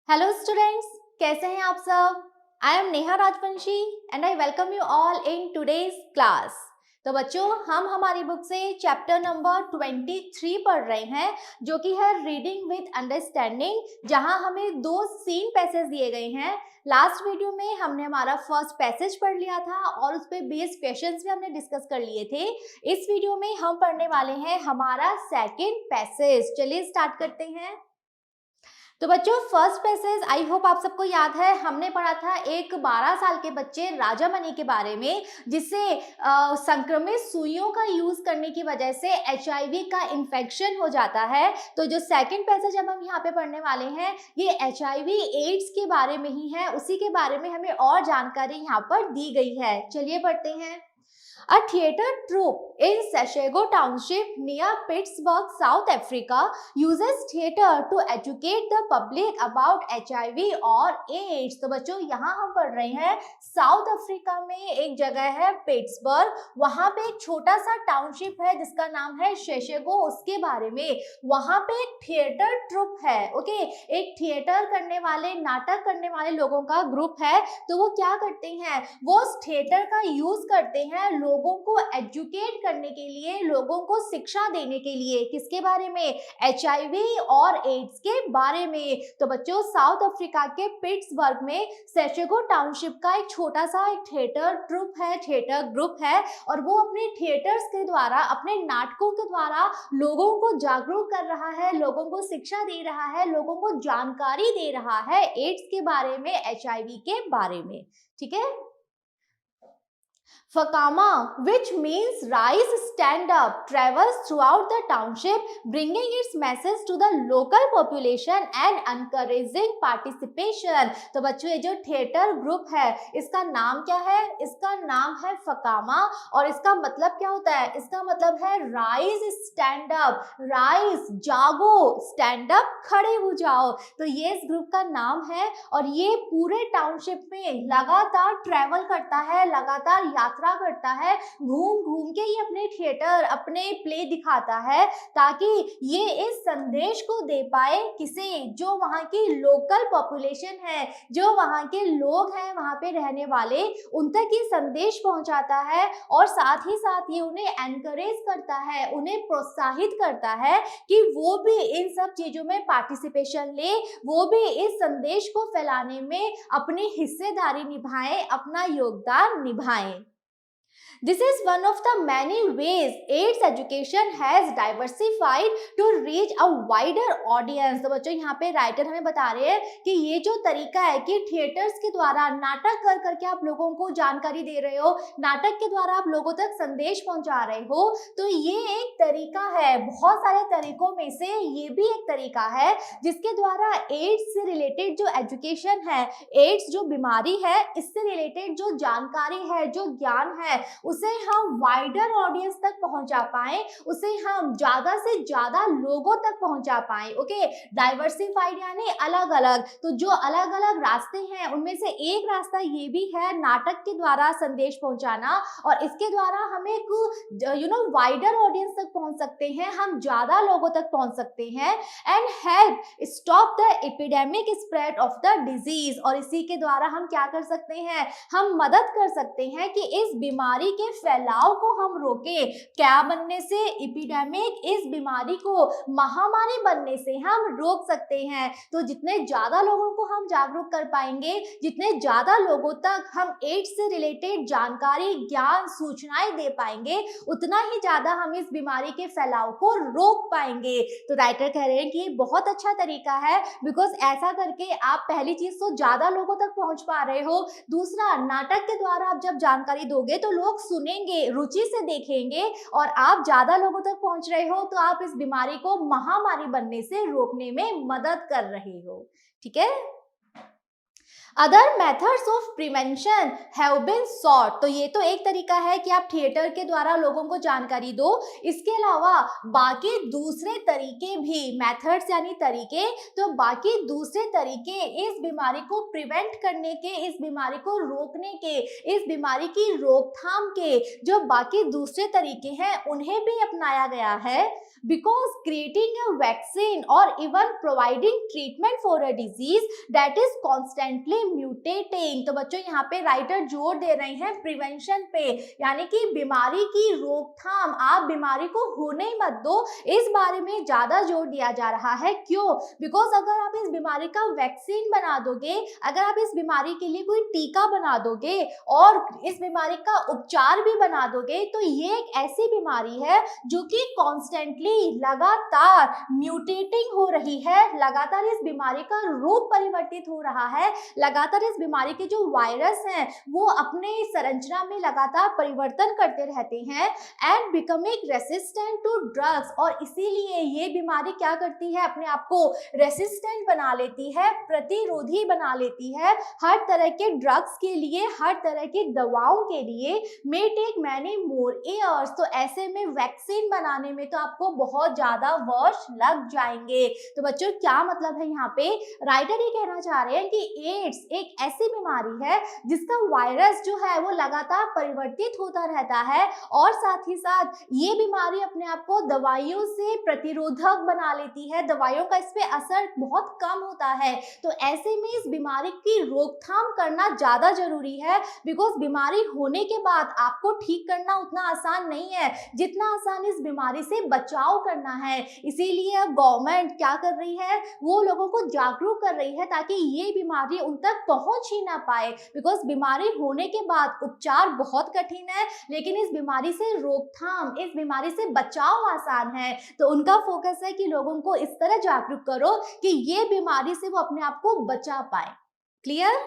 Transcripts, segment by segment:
Hello students, कैसे हैं आप सब। I am Neha Rajvanshi and I welcome you all in today's class. तो बच्चों, हम हमारी बुक से चैप्टर नंबर 23 पढ़ रहे हैं, जो कि है रीडिंग विद अंडरस्टैंडिंग, जहां हमें 2 सीन पैसेज दिए गए हैं। लास्ट वीडियो में हमने हमारा फर्स्ट पैसेज पढ़ लिया था और उस पे बेस्ड क्वेश्चंस भी हमने डिस्कस कर लिए थे। इस वीडियो में हम पढ़ने वाले हैं हमारा सेकेंड पैसेज। चलिए स्टार्ट करते हैं। तो बच्चों, फर्स्ट पैसेज आई होप आप सबको याद है। हमने पढ़ा था एक 12 साल के बच्चे राजामणि के बारे में, जिसे संक्रमित सुइयों का यूज करने की वजह से HIV का इन्फेक्शन हो जाता है। तो जो सेकंड पैसेज अब हम यहाँ पे पढ़ने वाले हैं, ये HIV एड्स के बारे में ही है। उसी के बारे में हमें और जानकारी यहाँ पर दी गई है। चलिए पढ़ते हैं। A theatre troupe in Seshego Township near Pittsburgh, South Africa uses theatre to educate the public about HIV और AIDS। तो बच्चों, यहाँ हम पढ़ रहे हैं साउथ अफ्रीका में एक जगह है पिट्सबर्ग, वहां पे एक छोटा सा टाउनशिप है जिसका नाम है शेशेगो। उसके बारे में वहां पे एक थिएटर ट्रुप है। ओके, एक थिएटर करने वाले, नाटक करने वाले लोगों का ग्रुप है। तो वो क्या करते हैं, वो थिएटर का यूज करते हैं लोगों को एजुकेट करने के लिए, लोगों को शिक्षा देने के लिए। किसके बारे में? HIV और एड्स के बारे में। तो बच्चों, साउथ अफ्रीका के पिट्सबर्ग में सेशेगो टाउनशिप का एक छोटा सा एक थिएटर ट्रुप है, थिएटर ग्रुप है, और वो अपने थिएटर्स के द्वारा, अपने नाटकों के द्वारा लोगों को जागरूक कर रहा है, लोगों को शिक्षा दे रहा है, लोगों को जानकारी दे रहा है एड्स के बारे में, HIV के बारे में। ठीक है। Fakama, which means rise, stand up, travels throughout the township, bringing its message to the local population and encouraging participation। तो बच्चों, ये जो थिएटर ग्रुप है, इसका नाम क्या है? इसका नाम है फकामा। और इसका मतलब क्या होता है? इसका मतलब है राइज, स्टैंड अप। राइज, जागो, स्टैंड अप, खड़े हो जाओ। तो ये इस ग्रुप का नाम है और ये पूरे टाउनशिप में लगातार ट्रैवल करता है, लगातार यात्रा करता है, घूम घूम के ये अपने थिएटर, अपने प्ले दिखाता है, ताकि ये इस संदेश को दे पाए किसे? जो वहां की लोकल पॉपुलेशन है, जो वहां के लोग हैं, वहां पे रहने वाले, उन तक ये संदेश पहुंचाता है। और साथ ही साथ ये उन्हें एनकरेज करता है, उन्हें प्रोत्साहित करता है कि वो भी इन सब चीजों में पार्टिसिपेशन ले, वो भी इस संदेश को फैलाने में अपनी हिस्सेदारी निभाएं, अपना योगदान निभाएं। This is one of the many ways AIDS education has diversified to reach a wider audience। तो बच्चों, यहाँ पे राइटर हमें बता रहे हैं कि ये जो तरीका है कि थिएटर्स के द्वारा नाटक कर करके आप लोगों को जानकारी दे रहे हो, नाटक के द्वारा आप लोगों तक संदेश पहुंचा रहे हो, तो ये एक तरीका है। बहुत सारे तरीकों में से ये भी एक तरीका है जिसके द्वारा एड्स से रिलेटेड जो एजुकेशन है, एड्स जो बीमारी है, इससे रिलेटेड जो जानकारी है, जो ज्ञान है, उसे हम वाइडर ऑडियंस तक पहुंचा पाए, उसे हम ज्यादा से ज्यादा लोगों तक पहुंचा पाए। ओके, डाइवर्सिफाइड यानी अलग अलग। तो जो अलग अलग रास्ते हैं, उनमें से एक रास्ता ये भी है नाटक के द्वारा संदेश पहुंचाना, और इसके द्वारा हम एक वाइडर ऑडियंस तक पहुंच सकते हैं, हम ज्यादा लोगों तक पहुंच सकते हैं। And help stop the epidemic spread of the disease. और इसी के द्वारा हम क्या कर सकते हैं? हम मदद कर सकते हैं कि इस बीमारी के फैलाव को हम रोके। क्या बनने से? एपिडेमिक, इस बीमारी को महामारी बनने से हम रोक सकते हैं। तो जितने ज्यादा लोगों को हम जागरूक कर पाएंगे, जितने ज्यादा लोगों तक हम एड्स से रिलेटेड जानकारी, ज्ञान, सूचनाएं दे पाएंगे, उतना ही ज्यादा हम इस बीमारी के फैलाव को रोक पाएंगे। तो राइटर कह रहे हैं कि ये बहुत अच्छा तरीका है, बिकॉज ऐसा करके आप पहली चीज तो ज्यादा लोगों तक पहुंच पा रहे हो, दूसरा नाटक के द्वारा आप जब जानकारी दोगे तो लोग सुनेंगे, रुचि से देखेंगे, और आप ज्यादा लोगों तक पहुंच रहे हो तो आप इस बीमारी को महामारी बनने से रोकने में मदद कर रहे हो। ठीक है। Other methods of prevention have been sought. तो ये तो एक तरीका है कि आप थिएटर के द्वारा लोगों को जानकारी दो, इसके अलावा बाकी दूसरे तरीके भी, मेथड्स यानी तरीके, तो बाकी दूसरे तरीके इस बीमारी को प्रिवेंट करने के, इस बीमारी को रोकने के, इस बीमारी की रोकथाम के जो बाकी दूसरे तरीके हैं उन्हें भी अपनाया गया है। बिकॉज क्रिएटिंग अ वैक्सीन और even providing treatment for a disease that is constantly mutating. तो बच्चों यहाँ पे राइटर जोर दे रहे हैं प्रिवेंशन पे, यानी कि बीमारी की रोकथाम, आप बीमारी को होने ही मत दो, इस बारे में ज्यादा जोर दिया जा रहा है। क्यों? बिकॉज अगर आप इस बीमारी का वैक्सीन बना दोगे, अगर आप इस बीमारी के लिए कोई टीका बना दोगे और इस बीमारी का उपचार भी बना दोगे, तो ये एक ऐसी बीमारी है जो कि कॉन्स्टेंटली लगातार म्यूटेटिंग हो रही है, लगातार इस बीमारी का रूप परिवर्तित हो रहा है, लगातार इस बीमारी के जो वायरस हैं वो अपने संरचना में लगातार परिवर्तन करते रहते हैं and becoming resistant to drugs. और इसीलिए ये बीमारी क्या करती है, अपने आप को रेसिस्टेंट बना लेती है, प्रतिरोधी बना लेती है हर तरह के ड्रग्स के लिए, हर तरह की दवाओं के लिए। May take many more years. तो ऐसे में वैक्सीन बनाने में तो आपको बहुत ज्यादा वर्ष लग जाएंगे। तो बच्चों क्या मतलब है, यहाँ पे राइटर ये कहना चाह रहे हैं कि एड्स एक ऐसी बीमारी है जिसका वायरस जो है वो लगातार परिवर्तित होता रहता है और साथ ही साथ ये बीमारी अपने आप को दवाइयों से प्रतिरोधक बना लेती है, दवाइयों का इस पे असर बहुत कम होता है। तो ऐसे में इस बीमारी की रोकथाम करना ज्यादा जरूरी है, बिकॉज बीमारी होने के बाद आपको ठीक करना उतना आसान नहीं है जितना आसान इस बीमारी से बचाव करना है। इसीलिए अब गवर्नमेंट क्या कर रही है, वो लोगों को जागरूक कर रही है ताकि ये बीमारी उन तक पहुंच ही ना पाए। बिकॉज बीमारी होने के बाद उपचार बहुत कठिन है, लेकिन इस बीमारी से रोकथाम, इस बीमारी से बचाव आसान है। तो उनका फोकस है कि लोगों को इस तरह जागरूक करो कि ये बीमारी से वो अपने आप को बचा पाए। Clear?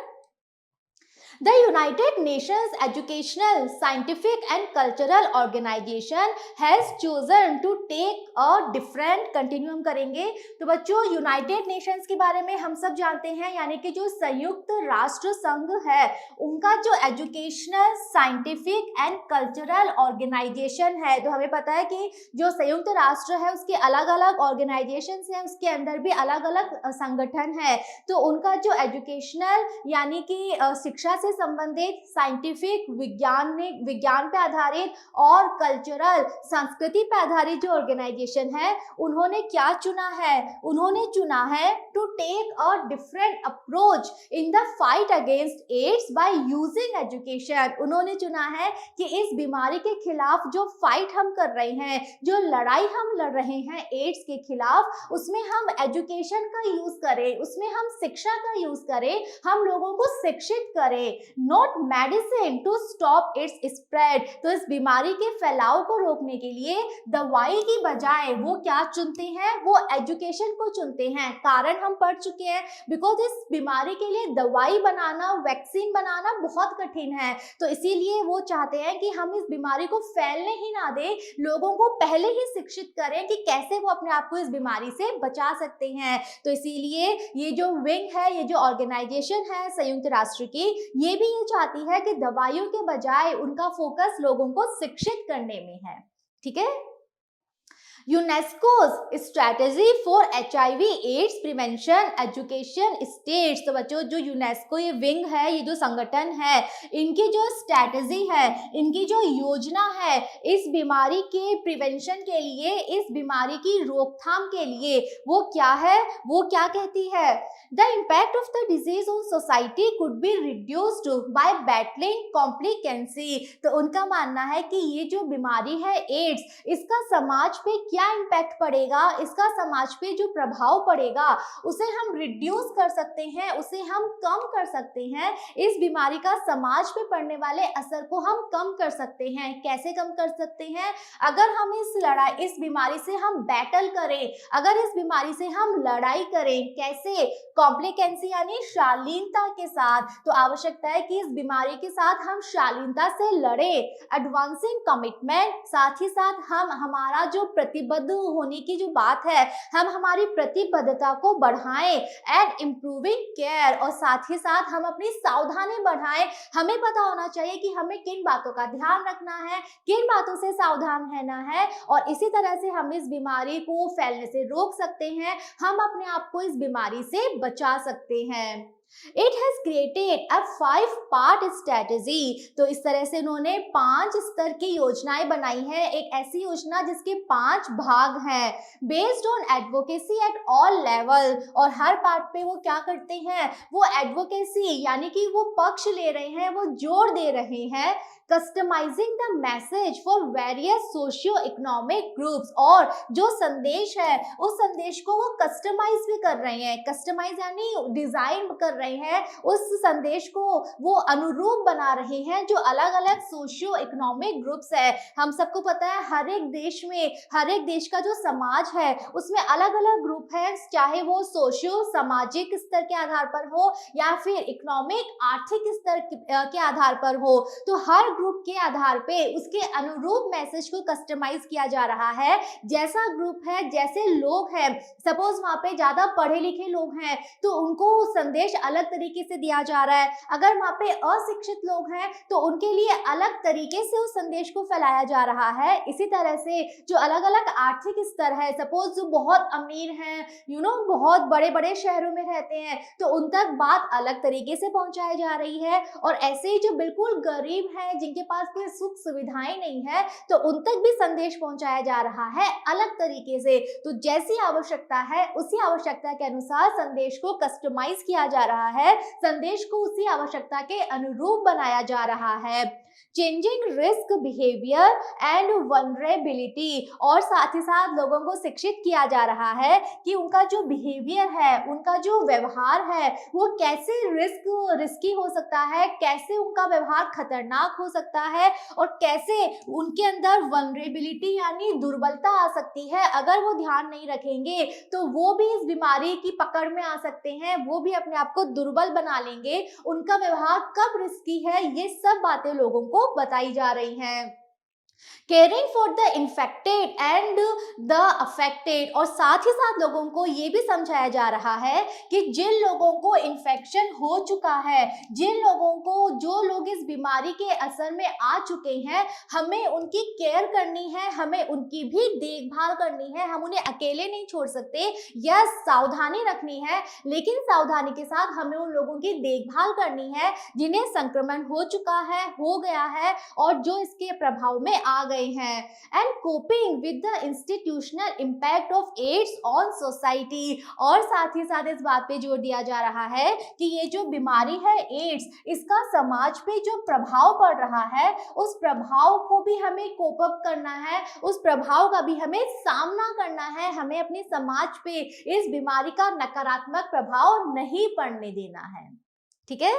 The United Nations Educational, Scientific and Cultural Organization has chosen to take a different, continuum करेंगे। तो बच्चों यूनाइटेड नेशंस के बारे में हम सब जानते हैं, यानी कि जो संयुक्त राष्ट्र संघ है उनका जो educational, scientific and cultural organisation है। तो हमें पता है कि जो संयुक्त राष्ट्र है उसके अलग अलग ऑर्गेनाइजेशन हैं, उसके अंदर भी अलग अलग संगठन है। तो उनका जो एजुकेशनल यानी कि शिक्षा से संबंधित, साइंटिफिक विज्ञान पे आधारित और कल्चरल संस्कृति पे आधारित जो ऑर्गेनाइजेशन है, उन्होंने क्या चुना है, उन्होंने चुना है to take a different approach in the fight against AIDS by using education. उन्होंने चुना है कि इस बीमारी के खिलाफ जो फाइट हम कर रहे हैं, जो लड़ाई हम लड़ रहे हैं एड्स के खिलाफ, उसमें हम एजुकेशन का यूज करें, उसमें हम शिक्षा का यूज करें, हम लोगों को शिक्षित करें, not medicine to stop its spread. तो इस बीमारी के फैलाव को रोकने के लिए दवाई की बजाय वो क्या चुनते हैं, वो एजुकेशन को चुनते हैं। कारण हम पढ़ चुके हैं, बिकॉज इस बीमारी के लिए दवाई बनाना, वैक्सीन बनाना बहुत कठिन है। तो इसीलिए वो चाहते हैं कि हम इस बीमारी को फैलने ही ना दें, लोगों को पहले ही शिक्षित करें कि कैसे वो अपने आप को इस बीमारी से बचा सकते हैं। तो इसीलिए ये जो विंग है, ये जो ऑर्गेनाइजेशन है संयुक्त राष्ट्र की, ये भी ये चाहती है कि दवाइयों के बजाय उनका फोकस लोगों को शिक्षित करने में है। ठीक है? UNESCO's strategy for HIV AIDS prevention education status. तो बच्चों जो यूनेस्को ये विंग है, ये जो संगठन है, इनकी जो स्ट्रेटेजी है, इनकी जो योजना है इस बीमारी के प्रिवेंशन के लिए, इस बीमारी की रोकथाम के लिए, वो क्या है, वो क्या कहती है? The impact of the disease on society could be reduced by battling complacency. तो उनका मानना है कि ये जो बीमारी है एड्स, इसका समाज पे क्या इम्पैक्ट पड़ेगा, इसका समाज पे जो प्रभाव पड़ेगा उसे हम रिड्यूस कर सकते हैं, उसे हम कम कर सकते हैं। इस बीमारी का समाज पे पड़ने वाले असर को हम कम कर सकते हैं। कैसे कम कर सकते हैं? अगर हम इस बीमारी से हम बैटल करें, अगर इस बीमारी से हम लड़ाई करें, कैसे? कॉम्प्लिकेंसी यानी शालीनता के साथ। तो आवश्यकता है कि इस बीमारी के साथ हम शालीनता से लड़े। एडवांसिंग कमिटमेंट, साथ ही साथ हम हमारा जो प्रतिबद्ध प्रतिबद्ध होने की जो बात है, हम हमारी प्रतिबद्धता को बढ़ाएं एंड इम्प्रूविंग केयर, और साथ ही साथ हम अपनी सावधानी बढ़ाएं। हमें पता होना चाहिए कि हमें किन बातों का ध्यान रखना है, किन बातों से सावधान रहना है, और इसी तरह से हम इस बीमारी को फैलने से रोक सकते हैं, हम अपने आप को इस बीमारी से बचा सकते हैं। It has created a 5-part strategy। तो इस तरह से उन्होंने 5 स्तर की योजनाएं बनाई है, एक ऐसी योजना जिसके 5 भाग हैं, based on advocacy at all level. और हर पार्ट पे वो क्या करते हैं, वो एडवोकेसी यानी कि वो पक्ष ले रहे हैं, वो जोर दे रहे हैं, customising the message for various socio economic groups. और जो संदेश है उस संदेश को वो कस्टमाइज भी कर रहे हैं, कस्टमाइज यानी डिजाइन कर रहे हैं, उस संदेश को वो अनुरूप बना रहे हैं जो अलग अलग सोशियो इकोनॉमिक ग्रुप्स है। हम सबको पता है हर एक देश में, हर एक देश का जो समाज है उसमें अलग अलग ग्रुप है, चाहे वो सोशियो सामाजिक स्तर के आधार पर हो या फिर इकोनॉमिक आर्थिक स्तर के आधार पर हो। तो हर ग्रुप के आधार पे उसके अनुरूप मैसेज को कस्टमाइज किया जा रहा है। जैसा ग्रुप है, जैसे लोग हैं, सपोज वहां पे ज्यादा पढ़े लिखे लोग हैं तो उनको संदेश अलग तरीके से दिया जा रहा है, अगर वहां पे अशिक्षित लोग हैं तो उनके लिए अलग तरीके से उस संदेश को फैलाया जा रहा है। इसी तरह से जो अलग अलग आर्थिक स्तर है, सपोज जो बहुत अमीर हैं, बहुत बड़े बड़े शहरों में रहते हैं, तो उन तक बात अलग तरीके से पहुंचाई जा रही है, और ऐसे ही जो बिल्कुल गरीब हैं, जिनके पास कोई सुख सुविधाएं नहीं है, तो उन तक भी संदेश पहुंचाया जा रहा है अलग तरीके से। तो जैसी आवश्यकता है उसी आवश्यकता के अनुसार संदेश को कस्टमाइज किया जा रहा है, संदेश को उसी आवश्यकता के अनुरूप बनाया जा रहा है। Changing risk behaviour and vulnerability, और साथ ही साथ लोगों को शिक्षित किया जा रहा है कि उनका जो बिहेवियर है, उनका जो व्यवहार है, वो कैसे रिस्की हो सकता है, कैसे उनका व्यवहार खतरनाक हो सकता है, और कैसे उनके अंदर वनरेबिलिटी यानी दुर्बलता आ सकती है। अगर वो ध्यान नहीं रखेंगे तो वो भी इस बीमारी की पकड़ में आ सकते हैं, वो भी अपने आप को दुर्बल बना लेंगे। उनका व्यवहार कब रिस्की है, ये सब बातें लोगों को बताई जा रही हैं। Caring for the infected and the affected, और साथ ही साथ लोगों को ये भी समझाया जा रहा है कि जिन लोगों को इन्फेक्शन हो चुका है, जिन लोगों को, जो लोग इस बीमारी के असर में आ चुके हैं, हमें उनकी केयर करनी है, हमें उनकी भी देखभाल करनी है, हम उन्हें अकेले नहीं छोड़ सकते। यह सावधानी रखनी है, लेकिन सावधानी के साथ हमें उन लोगों की देखभाल करनी है जिन्हें संक्रमण हो चुका है, हो गया है, और जो इसके प्रभाव में आ गए हैं। And coping with the institutional impact of AIDS on society, और साथ ही साथ इस बात पे जोर दिया जा रहा है कि ये जो बीमारी है एड्स, इसका समाज पे जो प्रभाव पड़ रहा है, उस प्रभाव को भी हमें कोप अप करना है, उस प्रभाव का भी हमें सामना करना है, हमें अपने समाज पे इस बीमारी का नकारात्मक प्रभाव नहीं पड़ने देना है। ठीक है।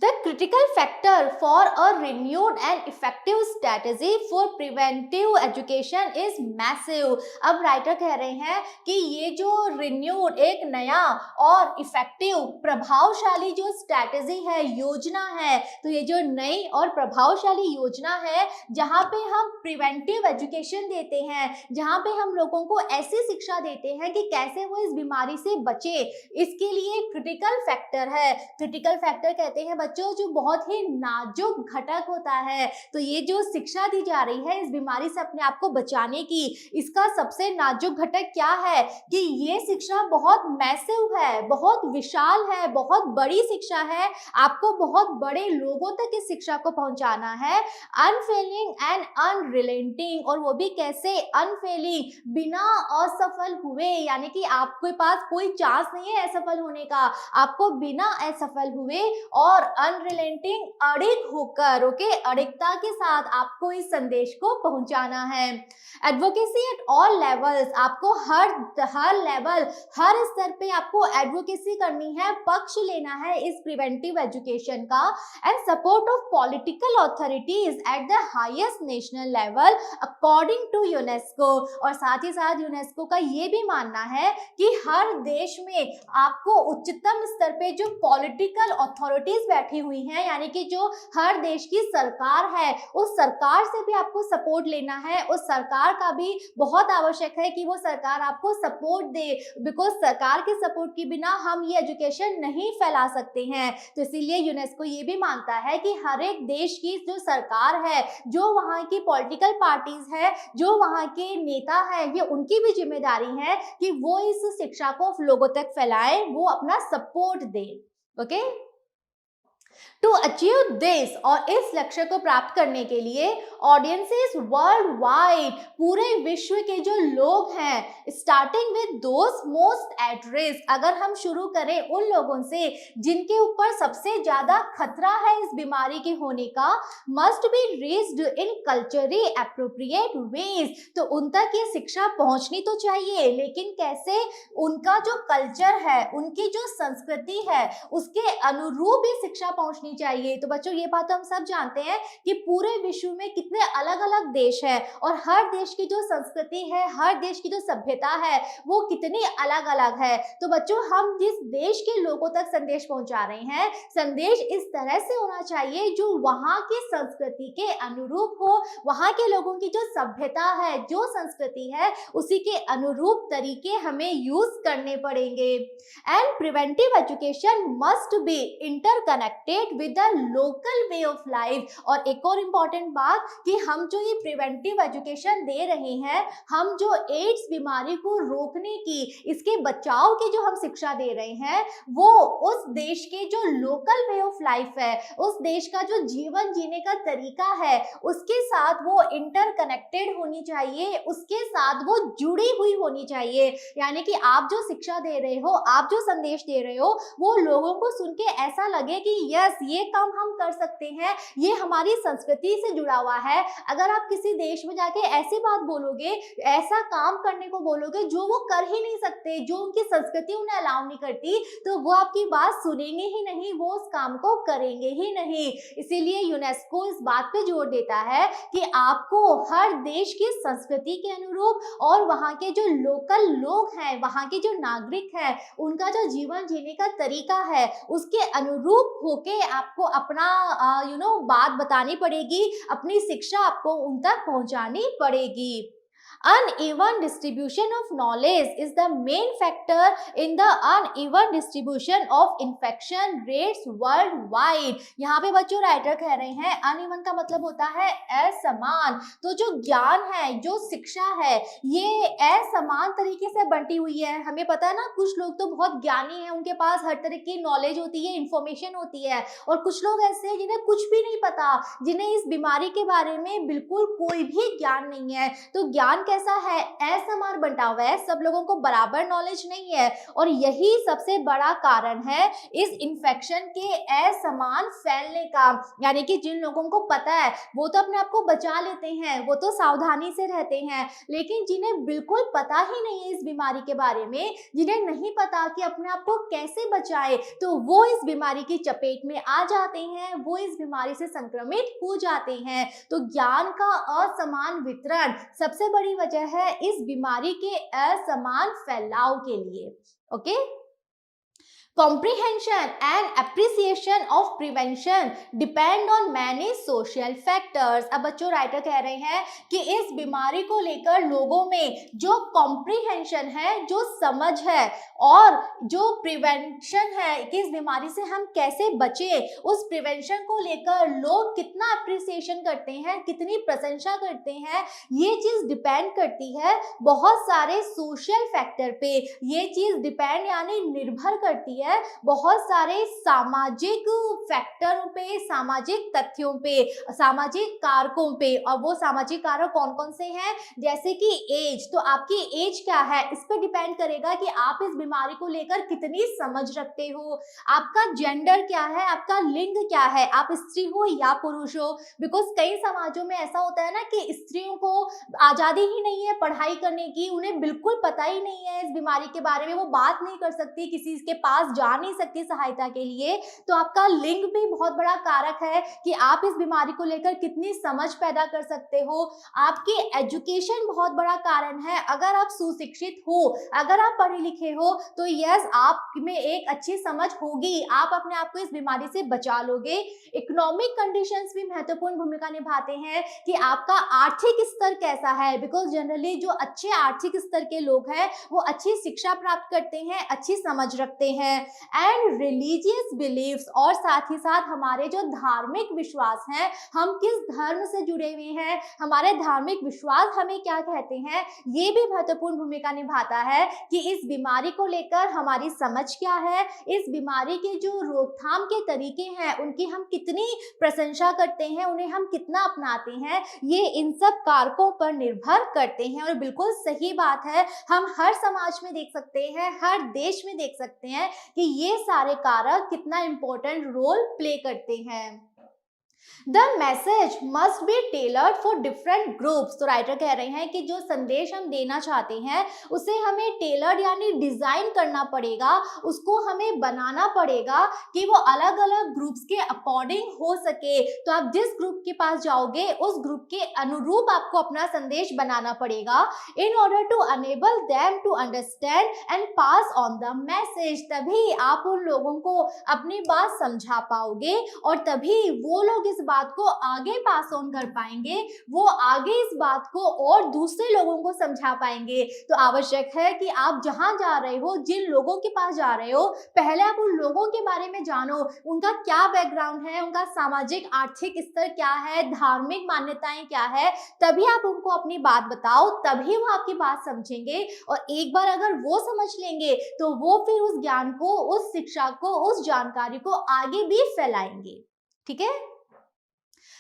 The critical factor for a renewed and effective strategy for preventive education is massive। अब राइटर कह रहे हैं कि ये जो रिन्यूड, एक नया और इफेक्टिव, प्रभावशाली जो स्ट्रैटेजी है, योजना है, तो ये जो नई और प्रभावशाली योजना है जहाँ पे हम प्रिवेंटिव एजुकेशन देते हैं, जहाँ पे हम लोगों को ऐसी शिक्षा देते हैं कि कैसे वो इस बीमारी से बचे, इसके लिए क्रिटिकल फैक्टर है। क्रिटिकल फैक्टर कहते हैं बच्चों जो बहुत ही नाजुक घटक होता है। तो ये जो शिक्षा दी जा रही है इस बीमारी से अपने आप को बचाने की, इसका सबसे नाजुक घटक क्या है कि ये शिक्षा बहुत मैसिव है, बहुत विशाल है, बहुत बड़ी शिक्षा है। आपको बहुत बड़े लोगों तक इस शिक्षा को पहुंचाना है। अनफेलिंग एंड अनरिलेंटिंग, और वो भी कैसे, अनफेलिंग, बिना असफल हुए, यानी कि आपके पास कोई चांस नहीं है असफल होने का, आपको बिना असफल हुए, और अनरिलेंटिंग, अड़िग होकर, ओके, अड़िगता के साथ आपको इस संदेश को पहुंचाना है। एडवोकेसी एट ऑल लेवल्स, आपको हर लेवल, हर स्तर पे आपको एडवोकेसी करनी है, पक्ष लेना है इस प्रिवेंटिव एजुकेशन का। And support of political authorities at the highest national level according to UNESCO, और साथ ही साथ यूनेस्को का ये भी मानना है कि हर देश में आपको उच्चतम स्तर पे जो पॉलिटिकल ऑथोरिटी अथॉरिटीज बैठी हुई हैं, यानी कि जो हर देश की सरकार है, उस सरकार से भी आपको सपोर्ट लेना है। उस सरकार का भी बहुत आवश्यक है कि वो सरकार आपको सपोर्ट दे, बिकॉज सरकार के सपोर्ट के बिना हम ये एजुकेशन नहीं फैला सकते हैं। तो इसीलिए यूनेस्को ये भी मानता है कि हर एक देश की जो सरकार है, जो वहाँ की पॉलिटिकल पार्टीज है, जो वहाँ के नेता है, ये उनकी भी जिम्मेदारी है कि वो इस शिक्षा को लोगों तक फैलाएं, वो अपना सपोर्ट दें। ओके, टू अचीव दिस, और इस लक्ष्य को प्राप्त करने के लिए ऑडियंसेस वर्ल्ड वाइड, पूरे विश्व के जो लोग हैं, starting with those most at risk, अगर हम शुरू करें उन लोगों से जिनके ऊपर सबसे ज्यादा खतरा है इस बीमारी के होने का, must be reached in culturally appropriate ways, तो उन तक ये शिक्षा पहुंचनी तो चाहिए, लेकिन कैसे? उनका जो कल्चर है, उनकी जो संस्कृति है, उसके अनुरूप ही शिक्षा पहुंचनी चाहिए। तो बच्चों ये बात हम सब जानते हैं कि पूरे विश्व में कितने अलग अलग देश हैं, और हर देश की जो संस्कृति है, हर देश की जो सभ्यता है, वो कितनी अलग अलग है। तो बच्चों हम जिस देश के लोगों तक संदेश पहुंचा रहे हैं, संदेश इस तरह से होना चाहिए जो वहां की संस्कृति के अनुरूप हो, वहां के लोगों की जो सभ्यता है, जो संस्कृति है, उसी के अनुरूप तरीके हमें यूज करने पड़ेंगे। And preventive education must be interconnected with the local way of life. और एक और इम्पॉर्टेंट बात कि हम जो ये प्रिवेंटिव एजुकेशन दे रहे हैं, हम जो एड्स बीमारी को रोकने की, इसके बचाव की जो हम शिक्षा दे रहे हैं, वो उस देश के जो लोकल वे ऑफ लाइफ है, उस देश का जो जीवन जीने का तरीका है, उसके साथ वो इंटरकनेक्टेड होनी चाहिए, उसके साथ वो जुड़ी हुई होनी चाहिए। यानी कि आप जो शिक्षा दे रहे हो, आप जो संदेश दे रहे हो, वो लोगों को सुन के ऐसा लगे कि यस, ये काम हम कर सकते हैं, ये हमारी संस्कृति से जुड़ा हुआ है। अगर आप किसी देश में जाके ऐसी बात बोलोगे, ऐसा काम करने को बोलोगे जो वो कर ही नहीं सकते, जो उनकी संस्कृति उन्हें अलाउ नहीं करती, तो वो आपकी बात सुनेंगे ही नहीं, वो उस काम को करेंगे ही नहीं। इसीलिए यूनेस्को इस बात पे जोर देता है कि आपको हर देश की संस्कृति के अनुरूप और वहाँ के जो लोकल लोग हैं, वहाँ के जो नागरिक हैं, उनका जो जीवन जीने का तरीका है, उसके अनुरूप होके आपको अपना बात बतानी पड़ेगी, अपनी शिक्षा आपको उन तक पहुंचानी पड़ेगी। Uneven distribution of knowledge is the main factor in the uneven distribution of infection rates worldwide। यहाँ पे बच्चों राइटर कह रहे हैं uneven का मतलब होता है असमान। तो जो ज्ञान है, जो शिक्षा है, ये असमान तरीके से बंटी हुई है। हमें पता है ना, कुछ लोग तो बहुत ज्ञानी हैं, उनके पास हर तरह की नॉलेज होती है, इंफॉर्मेशन होती है, और कुछ लोग ऐसे हैं जिन्हें कुछ भी नहीं पता, जिन्हें इस बीमारी के बारे में बिल्कुल कोई भी ज्ञान नहीं है। तो ज्ञान कैसा है? असमान बंटा हुआ है, सब लोगों को बराबर नॉलेज नहीं है, और यही सबसे बड़ा कारण है इस इन्फेक्शन के असमान फैलने का। यानी कि जिन लोगों को पता है वो तो अपने आप को बचा लेते हैं, वो तो सावधानी से रहते हैं, लेकिन जिन्हें बिल्कुल पता ही नहीं है इस बीमारी के बारे में, जिन्हें नहीं पता कि अपने आप को कैसे बचाए, तो वो इस बीमारी की चपेट में आ जाते हैं, वो इस बीमारी से संक्रमित हो जाते हैं। तो ज्ञान का असमान वितरण सबसे बड़ी वजह है इस बीमारी के असमान फैलाव के लिए। Okay, Comprehension and appreciation of prevention depend on many social factors। अब बच्चों राइटर कह रहे हैं कि इस बीमारी को लेकर लोगों में जो कॉम्प्रीहेंशन है, जो समझ है, और जो प्रिवेंशन है कि इस बीमारी से हम कैसे बचे, उस प्रिवेंशन को लेकर लोग कितना अप्रिसिएशन करते हैं, कितनी प्रशंसा करते हैं, ये चीज डिपेंड करती है बहुत सारे सोशल फैक्टर पे। ये चीज डिपेंड यानी निर्भर करती है बहुत सारे सामाजिक फैक्टरों पे, सामाजिक तथ्यों पे, सामाजिक कारकों पे। और वो सामाजिक कारक कौन कौन से हैं? जैसे कि एज, तो आपकी एज क्या है, इस पे डिपेंड करेगा कि आप इस बीमारी को लेकर कितनी समझ रखते हो। आपका जेंडर क्या है, आपका लिंग क्या है, आप स्त्री हो या पुरुष हो। बिकॉज कई समाजों में ऐसा होता है ना कि स्त्रियों को आजादी ही नहीं है पढ़ाई करने की, उन्हें बिल्कुल पता ही नहीं है इस बीमारी के बारे में, वो बात नहीं कर सकती, किसी के पास जा नहीं सकती सहायता के लिए, तो आपका लिंग भी बहुत बड़ा कारक है कि आप इस बीमारी को लेकर कितनी समझ पैदा कर सकते हो। आपकी एजुकेशन बहुत बड़ा कारण है। अगर आप सुशिक्षित हो, अगर आप पढ़े लिखे हो, तो यस, आप में एक अच्छी समझ होगी, आप अपने आप को इस बीमारी से बचा लोगे। इकोनॉमिक कंडीशंस भी महत्वपूर्ण भूमिका निभाते हैं कि आपका आर्थिक स्तर कैसा है, बिकॉज जनरली जो अच्छे आर्थिक स्तर के लोग हैं वो अच्छी शिक्षा प्राप्त करते हैं, अच्छी समझ रखते हैं। एंड रिलीजियस बिलीव्स, और साथ ही साथ हमारे जो धार्मिक विश्वास हैं, हम किस धर्म से जुड़े हुए हैं, हमारे धार्मिक विश्वास हमें क्या कहते हैं, ये भी महत्वपूर्ण भूमिका निभाता है कि इस बीमारी को लेकर हमारी समझ क्या है, इस बीमारी के जो रोकथाम के तरीके हैं उनकी हम कितनी प्रशंसा करते हैं, उन्हें हम कितना अपनाते हैं, ये इन सब कारकों पर निर्भर करते हैं। और बिल्कुल सही बात है, हम हर समाज में देख सकते हैं, हर देश में देख सकते हैं कि ये सारे कारक कितना इंपॉर्टेंट रोल प्ले करते हैं। The message must be tailored for different groups. तो राइटर कह रहे हैं कि जो संदेश हम देना चाहते हैं उसे हमें टेलर्ड यानी डिजाइन करना पड़ेगा, उसको हमें बनाना पड़ेगा कि वो अलग अलग ग्रुप्स के अकॉर्डिंग हो सके। तो आप जिस ग्रुप के पास जाओगे उस ग्रुप के अनुरूप आपको अपना संदेश बनाना पड़ेगा, in order to enable them to understand and pass on the message. तभी आप उन लोगों को अपनी बात समझा पाओगे और तभी वो लोग इस बात को आगे पास ऑन कर पाएंगे, वो आगे इस बात को और दूसरे लोगों को समझा पाएंगे। तो आवश्यक है कि आप जहां जा रहे हो, जिन लोगों के पास जा रहे हो, पहले आप उन लोगों के बारे में जानो, उनका क्या बैकग्राउंड है, उनका सामाजिक आर्थिक स्तर क्या है, धार्मिक मान्यताएं क्या है, तभी आप उनको अपनी बात बताओ, तभी वो आपकी बात समझेंगे। और एक बार अगर वो समझ लेंगे तो वो फिर उस ज्ञान को, उस शिक्षा को, उस जानकारी को आगे भी फैलाएंगे। ठीक है।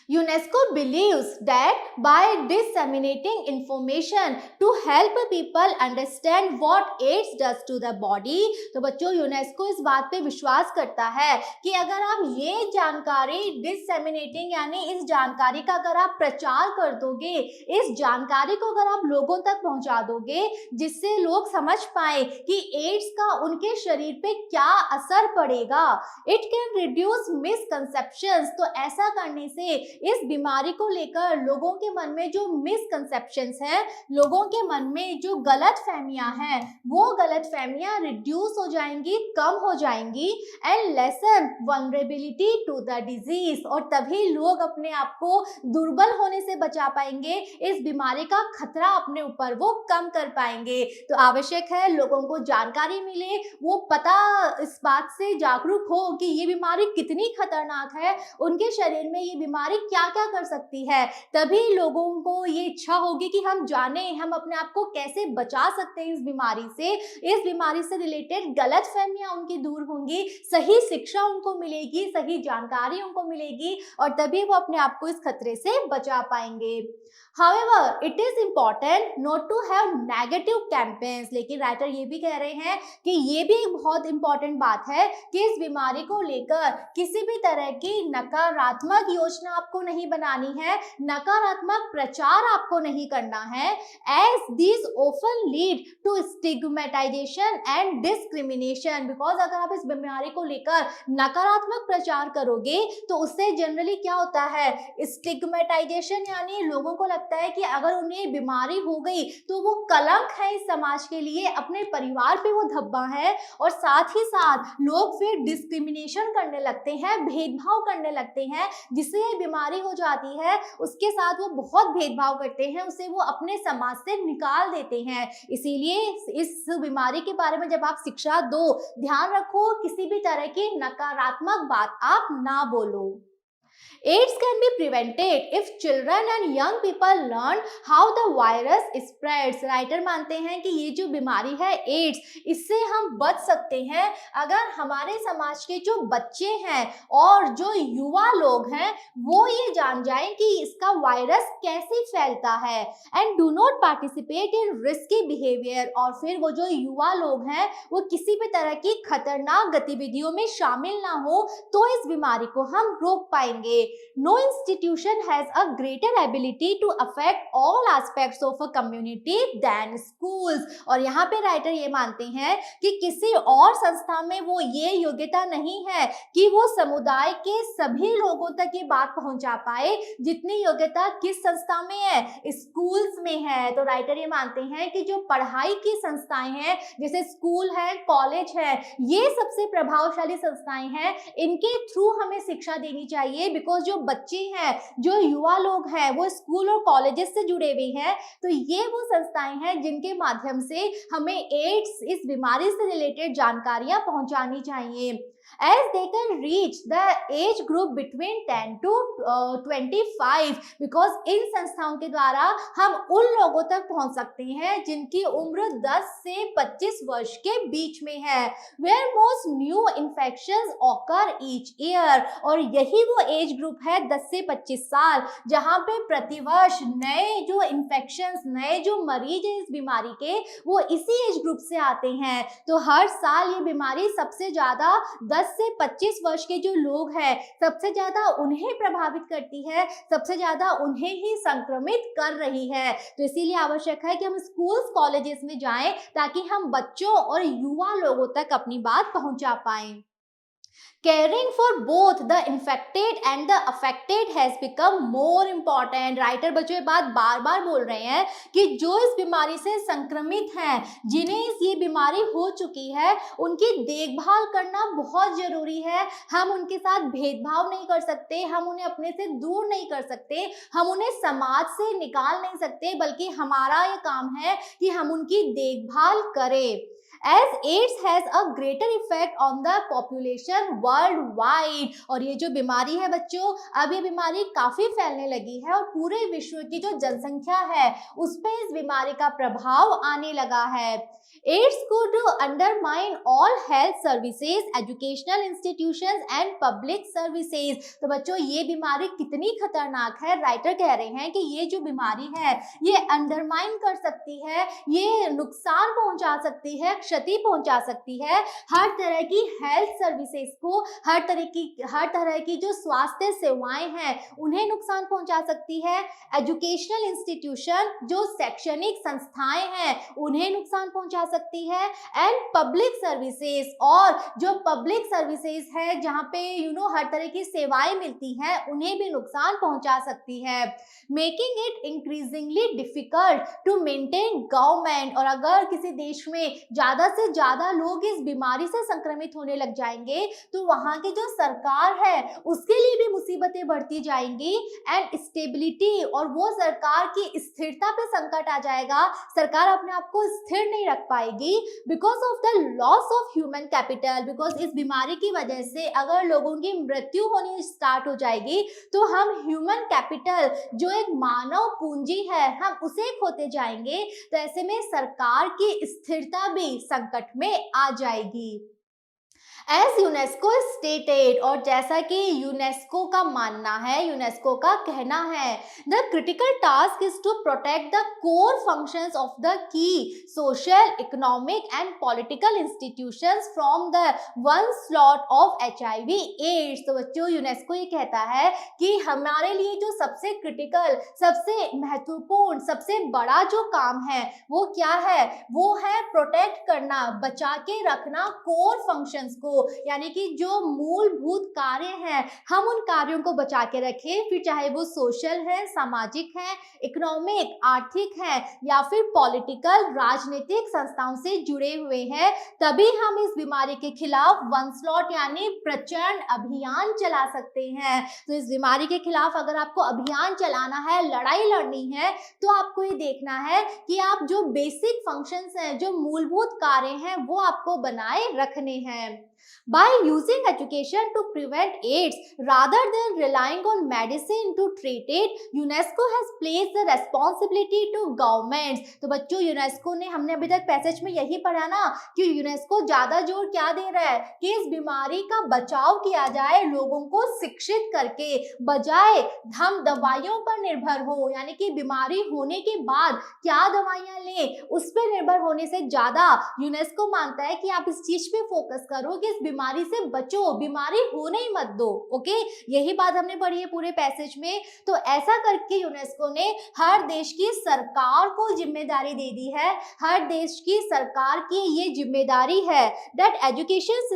UNESCO believes that by disseminating information to help people understand what AIDS does to the body, तो बच्चों यूनेस्को इस बात पे विश्वास करता है कि अगर आप ये जानकारी डिससेमिनेटिंग यानी इस जानकारी का अगर आप प्रचार कर दोगे, इस जानकारी को अगर आप लोगों तक पहुंचा दोगे जिससे लोग समझ पाए कि एड्स का उनके शरीर पे क्या असर पड़ेगा, इट कैन रिड्यूस मिसकंसेप्शंस। तो ऐसा करने से इस बीमारी को लेकर लोगों के मन में जो मिसकंसेप्शंस हैं, लोगों के मन में जो गलत फहमियां हैं, वो गलत फहमियां रिड्यूस हो जाएंगी, कम हो जाएंगी and lessen vulnerability to the disease. और तभी लोग अपने आप को दुर्बल होने से बचा पाएंगे, इस बीमारी का खतरा अपने ऊपर वो कम कर पाएंगे। तो आवश्यक है लोगों को जानकारी मिले, वो पता इस बात से जागरूक हो कि ये बीमारी कितनी खतरनाक है, उनके शरीर में ये बीमारी क्या क्या कर सकती है। तभी लोगों को ये इच्छा होगी कि हम जाने, हम अपने आप को कैसे बचा सकते हैं इस बीमारी से, इस बीमारी से रिलेटेड गलत फहमियां उनकी दूर होंगी, सही शिक्षा उनको मिलेगी, सही जानकारी उनको मिलेगी और तभी वो अपने आप को इस खतरे से बचा पाएंगे। However, it is important not to have negative campaigns। लेकिन राइटर ये भी कह रहे हैं कि ये भी एक बहुत इंपॉर्टेंट बात है कि इस बीमारी को लेकर किसी भी तरह की नकारात्मक योजना आपको नहीं बनानी है, नकारात्मक प्रचार आपको नहीं करना है, as these often lead to stigmatization and discrimination। Because अगर आप इस बीमारी को लेकर नकारात्मक प्रचार करोगे तो उससे जनरली क्या होता है, स्टिग्मेटाइजेशन यानी लोगों को लगता है कि अगर उन्हें बीमारी हो गई तो वो कलंक है इस समाज के लिए, अपने परिवार पे वो धब्बा है और साथ ही साथ लोग फिर डिस्क्रिमिनेशन करने लगते हैं, भेदभाव करने लगते हैं। जिससे ये बीमारी हो जाती है उसके साथ वो बहुत भेदभाव करते हैं, उसे वो अपने समाज से निकाल देते हैं। इसीलिए इस बीमारी के बारे में जब आप शिक्षा दो, ध्यान रखो किसी भी तरह की नकारात्मक बात आप ना बोलो। AIDS can be prevented if children and young people learn how the virus spreads। Writer मानते हैं कि ये जो बीमारी है एड्स, इससे हम बच सकते हैं अगर हमारे समाज के जो बच्चे हैं और जो युवा लोग हैं वो ये जान जाएं कि इसका वायरस कैसे फैलता है and do not participate in risky behaviour. और फिर वो जो युवा लोग हैं वो किसी भी तरह की खतरनाक गतिविधियों में शामिल ना हो तो इस बीमारी को हम रोक पाएंगे। जाएंगे। No institution has a greater ability to affect all aspects of a community than schools. और यहाँ पे राइटर ये मानते हैं कि किसी और संस्था में वो ये योग्यता नहीं है कि वो समुदाय के सभी लोगों तक ये बात पहुंचा पाए जितनी योग्यता किस संस्था में है, स्कूल्स में है। तो राइटर ये मानते हैं कि जो पढ़ाई की संस्थाएं हैं जैसे स्कूल है, कॉलेज है, ये सबसे प्रभावशाली संस्थाएं हैं, इनके थ्रू हमें शिक्षा देनी चाहिए। बिकॉज जो बच्चे हैं, जो युवा लोग हैं, वो स्कूल और कॉलेजेस से जुड़े हुए हैं, तो ये वो संस्थाएं हैं जिनके माध्यम से हमें एड्स इस बीमारी से रिलेटेड जानकारियां पहुंचानी चाहिए। As they can reach the age group between 10 to 25 because इन संस्थाओं के द्वारा हम उन लोगों तक पहुंच सकते हैं जिनकी उम्र 10 से 25 वर्ष के बीच में है, where most new infections occur each year। और यही वो एज ग्रुप है 10 से 25 साल जहां पे प्रतिवर्ष नए जो इन्फेक्शंस, नए जो मरीज हैं इस बीमारी के, वो इसी एज ग्रुप से आते हैं। तो हर साल ये बीमारी सबसे ज्यादा 10 से 25 वर्ष के जो लोग हैं सबसे ज्यादा उन्हें प्रभावित करती है, सबसे ज्यादा उन्हें ही संक्रमित कर रही है। तो इसीलिए आवश्यक है कि हम स्कूल्स, कॉलेजेस में जाएं ताकि हम बच्चों और युवा लोगों तक अपनी बात पहुंचा पाएं। Caring for both the infected and the affected has become more important। Writer बच्चों ये बात बार बार बोल रहे हैं कि जो इस बीमारी से संक्रमित हैं, जिन्हें ये बीमारी हो चुकी है, उनकी देखभाल करना बहुत जरूरी है। हम उनके साथ भेदभाव नहीं कर सकते, हम उन्हें अपने से दूर नहीं कर सकते, हम उन्हें समाज से निकाल नहीं सकते, बल्कि हमारा ये काम है कि हम उनकी देखभाल करें। As AIDS has a greater effect on the population worldwide। और ये जो बीमारी है बच्चों, अब ये बीमारी काफी फैलने लगी है और पूरे विश्व की जो जनसंख्या है उस पे इस बीमारी का प्रभाव आने लगा है। AIDS could undermine all health services, educational institutions and public services। तो बच्चों ये बीमारी कितनी खतरनाक है, राइटर कह रहे हैं कि ये जो बीमारी है ये अंडरमाइन कर सकती है, ये नुकसान पहुंचा सकती है, क्षति पहुंचा सकती है हर तरह की हेल्थ सर्विसेज को, हर तरह की जो स्वास्थ्य सेवाएं हैं उन्हें नुकसान पहुंचा सकती है। एजुकेशनल इंस्टीट्यूशन, जो शैक्षणिक संस्थाएं हैं उन्हें नुकसान पहुंचा सकती है। एंड पब्लिक सर्विसेज, और जो पब्लिक सर्विसेज है जहां पे हर तरह की सेवाएं मिलती हैं उन्हें भी नुकसान पहुंचा सकती है। Making it increasingly difficult to maintain government. और अगर किसी देश में ज्यादा से ज्यादा लोग इस बीमारी से संक्रमित होने लग जाएंगे तो वहां की जो सरकार है उसके लिए भी मुसीबतें बढ़ती जाएंगी। एंड स्टेबिलिटी, और वो सरकार की स्थिरता पे संकट आ जाएगा, सरकार अपने आप को स्थिर नहीं रख पाएगी because of the loss of human capital. Because इस बीमारी की वजह से अगर लोगों की मृत्यु होनी स्टार्ट हो जाएगी तो हम ह्यूमन कैपिटल, जो एक मानव पूंजी है, हम उसे खोते जाएंगे। तो ऐसे में सरकार की स्थिरता भी संकट में आ जाएगी। एज यूनेस्को स्टेटेड, और जैसा कि यूनेस्को का मानना है, यूनेस्को का कहना है, the critical task is to protect the core functions of the key social, economic and political institutions from the onslaught of HIV AIDS. तो बच्चों यूनेस्को ये कहता है कि हमारे लिए जो सबसे क्रिटिकल, सबसे महत्वपूर्ण, सबसे बड़ा जो काम है वो क्या है, वो है प्रोटेक्ट करना, बचा के रखना कोर फंक्शंस को, यानी कि जो मूलभूत कार्य हैं हम उन कार्यों को बचा के रखें, फिर चाहे वो सोशल है, सामाजिक है, इकोनॉमिक, आर्थिक है, या फिर पॉलिटिकल, राजनीतिक संस्थाओं से जुड़े हुए हैं। तभी हम इस बीमारी के खिलाफ वंसलॉट यानी प्रचंड अभियान चला सकते हैं। तो इस बीमारी के खिलाफ अगर आपको अभियान चलाना है, लड़ाई लड़नी है, तो आपको ये देखना है कि आप जो बेसिक फंक्शंस हैं, जो मूलभूत कार्य हैं, वो आपको बनाए रखने हैं। By using education to prevent AIDS rather than relying on medicine to treat it, UNESCO has placed the responsibility to governments। तो बच्चों यूनेस्को ने, हमने अभी तक पैसेज में यही पढ़ा ना कि यूनेस्को ज्यादा जोर क्या दे रहा है कि इस बीमारी का बचाव किया जाए लोगों को शिक्षित करके, बजाय हम दवाइयों पर निर्भर हो, यानी कि बीमारी होने के बाद क्या दवाइयां लें उस पर निर्भर होने से ज्यादा यूनेस्को मानता है कि आप इस चीज पे फोकस करो कि कि इस बीमारी से बचो, बीमारी होने ही मत दो। ओके, यही बात हमने पढ़ी है पूरे पैसेज में। तो ऐसा करके यूनेस्को ने हर देश की सरकार को जिम्मेदारी दे दी है, हर देश की सरकार की ये जिम्मेदारी है that education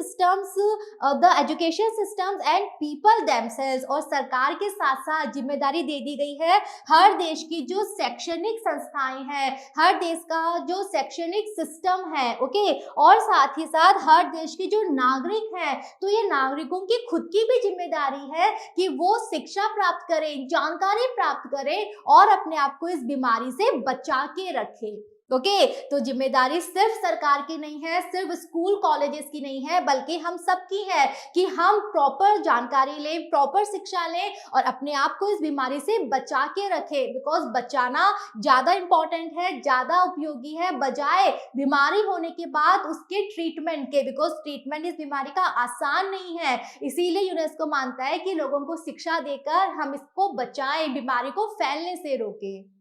systems and people themselves, और सरकार के साथ साथ जिम्मेदारी दे दी गई है हर देश की जो शैक्षणिक संस्थाएं हैं, हर देश का जो शैक्षणिक सिस्टम है, ओके, और साथ ही साथ हर देश के जो नागरिक हैं, तो ये नागरिकों की खुद की भी जिम्मेदारी है कि वो शिक्षा प्राप्त करें, जानकारी प्राप्त करें और अपने आप को इस बीमारी से बचा के रखें। ओके, तो जिम्मेदारी सिर्फ सरकार की नहीं है, सिर्फ स्कूल कॉलेजेस की नहीं है, बल्कि हम सबकी है कि हम प्रॉपर जानकारी लें, प्रॉपर शिक्षा लें और अपने आप को इस बीमारी से बचा के रखें, बिकॉज बचाना ज्यादा इंपॉर्टेंट है, ज्यादा उपयोगी है बजाय बीमारी होने के बाद उसके ट्रीटमेंट के, बिकॉज ट्रीटमेंट इस बीमारी का आसान नहीं है। इसीलिए यूनेस्को मानता है कि लोगों को शिक्षा देकर हम इसको बचाएं, बीमारी को फैलने से रोकें।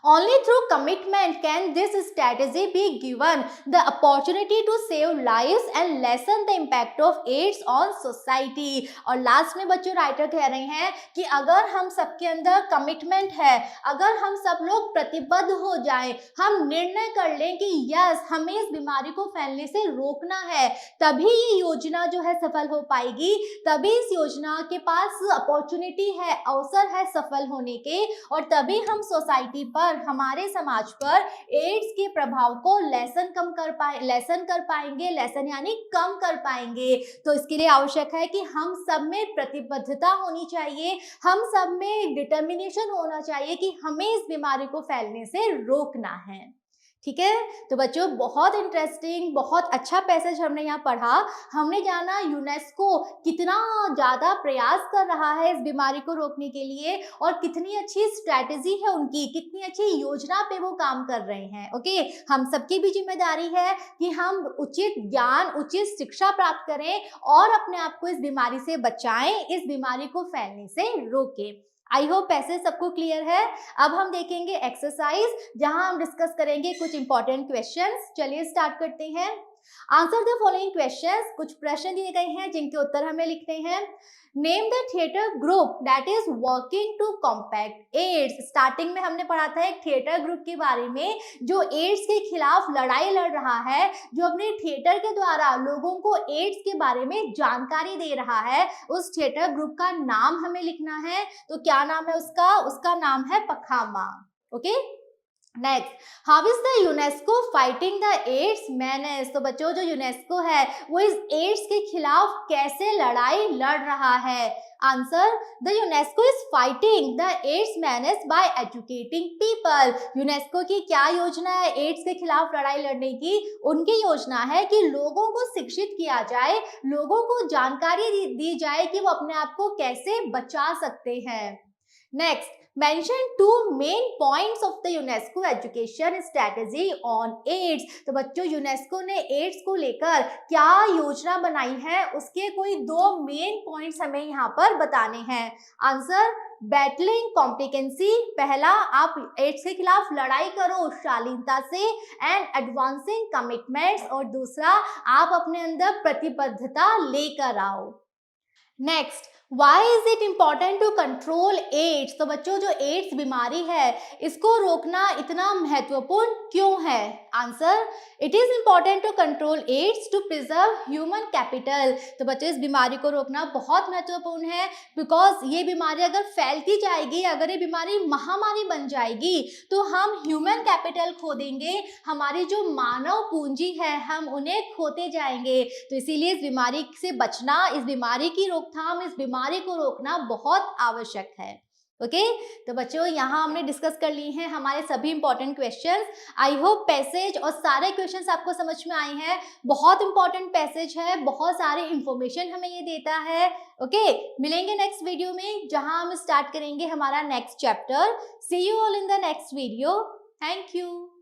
Only through commitment can this strategy be given the opportunity to save lives and lessen the impact of AIDS on society। और लास्ट में बच्चों राइटर कह रहे हैं कि अगर हम सबके अंदर कमिटमेंट है, अगर हम सब लोग प्रतिबद्ध हो जाएं, हम निर्णय कर लें कि यस हमें इस बीमारी को फैलने से रोकना है, तभी ये योजना जो है सफल हो पाएगी, तभी इस योजना के पास अपॉर्चुनिटी है, अवसर है सफल होने के, और तभी हम सोसाइटी पर, हमारे समाज पर एड्स के प्रभाव को लेसन कर पाएंगे, लेसन यानी कम कर पाएंगे। तो इसके लिए आवश्यक है कि हम सब में प्रतिबद्धता होनी चाहिए, हम सब में डिटर्मिनेशन होना चाहिए कि हमें इस बीमारी को फैलने से रोकना है। ठीक है, तो बच्चों बहुत इंटरेस्टिंग, बहुत अच्छा पैसेज हमने यहाँ पढ़ा। हमने जाना यूनेस्को कितना ज्यादा प्रयास कर रहा है इस बीमारी को रोकने के लिए, और कितनी अच्छी स्ट्रैटेजी है उनकी, कितनी अच्छी योजना पे वो काम कर रहे हैं। ओके, हम सबकी भी जिम्मेदारी है कि हम उचित ज्ञान, उचित शिक्षा प्राप्त करें और अपने आप को इस बीमारी से बचाएं, इस बीमारी को फैलने से रोकें। आई होप पैसेज सबको क्लियर है। अब हम देखेंगे एक्सरसाइज, जहां हम डिस्कस करेंगे कुछ इंपॉर्टेंट क्वेश्चंस। चलिए स्टार्ट करते हैं। Answer the following questions. कुछ प्रश्न दिए गए हैं जिनके उत्तर हमें लिखने हैं। Name the theatre group that is working to combat AIDS. Starting में हमने पढ़ा था एक थिएटर ग्रुप के बारे में जो एड्स के खिलाफ लड़ाई लड़ रहा है, जो अपने थिएटर के द्वारा लोगों को एड्स के बारे में जानकारी दे रहा है। उस थिएटर ग्रुप का नाम हमें लिखना है। तो क्या नाम है उसका? उसका नाम है पखामा। Okay, next, how is the UNESCO fighting the AIDS menace. तो बच्चों जो यूनेस्को है वो इस एड्स के खिलाफ कैसे लड़ाई लड़ रहा है? Answer, the UNESCO is fighting the AIDS menace by educating people. UNESCO की क्या योजना है एड्स के खिलाफ लड़ाई लड़ने की? उनकी योजना है कि लोगों को शिक्षित किया जाए, लोगों को जानकारी दी जाए कि वो अपने आप को कैसे बचा सकते हैं। Next, mention two main points of the UNESCO education strategy on AIDS। तो बच्चों यूनेस्को ने एड्स को लेकर क्या योजना बनाई है, उसके कोई दो मेन पॉइंट्स हमें यहाँ पर बताने हैं। Answer, battling complacency. पहला, आप एड्स के खिलाफ लड़ाई करो शालीनता से, एंड एडवांसिंग कमिटमेंट्स, और दूसरा आप अपने अंदर प्रतिबद्धता लेकर आओ। Next, Why is it important to control AIDS? तो बच्चों जो एड्स बीमारी है इसको रोकना इतना महत्वपूर्ण क्यों है? Answer, it is important to control AIDS to preserve human capital. तो बच्चों इस बीमारी को रोकना बहुत महत्वपूर्ण है, बिकॉज ये बीमारी अगर फैलती जाएगी, अगर ये बीमारी महामारी बन जाएगी तो हम ह्यूमन कैपिटल खो देंगे, हमारी जो मानव पूंजी है हम उन्हें खोते जाएंगे। तो इसीलिए इस बीमारी से बचना, इस बीमारी की रोकथाम, इस बीमारी को रोकना बहुत आवश्यक है। ओके, तो बच्चों यहाँ हमने डिस्कस कर ली हैं हमारे सभी important questions. I hope passage और सारे क्वेश्चंस आपको समझ में आए हैं। बहुत इंपॉर्टेंट पैसेज है, बहुत सारी इंफॉर्मेशन हमें ये देता है। ओके, मिलेंगे नेक्स्ट वीडियो में जहां हम स्टार्ट करेंगे हमारा next chapter. See you all in the next video. Thank you.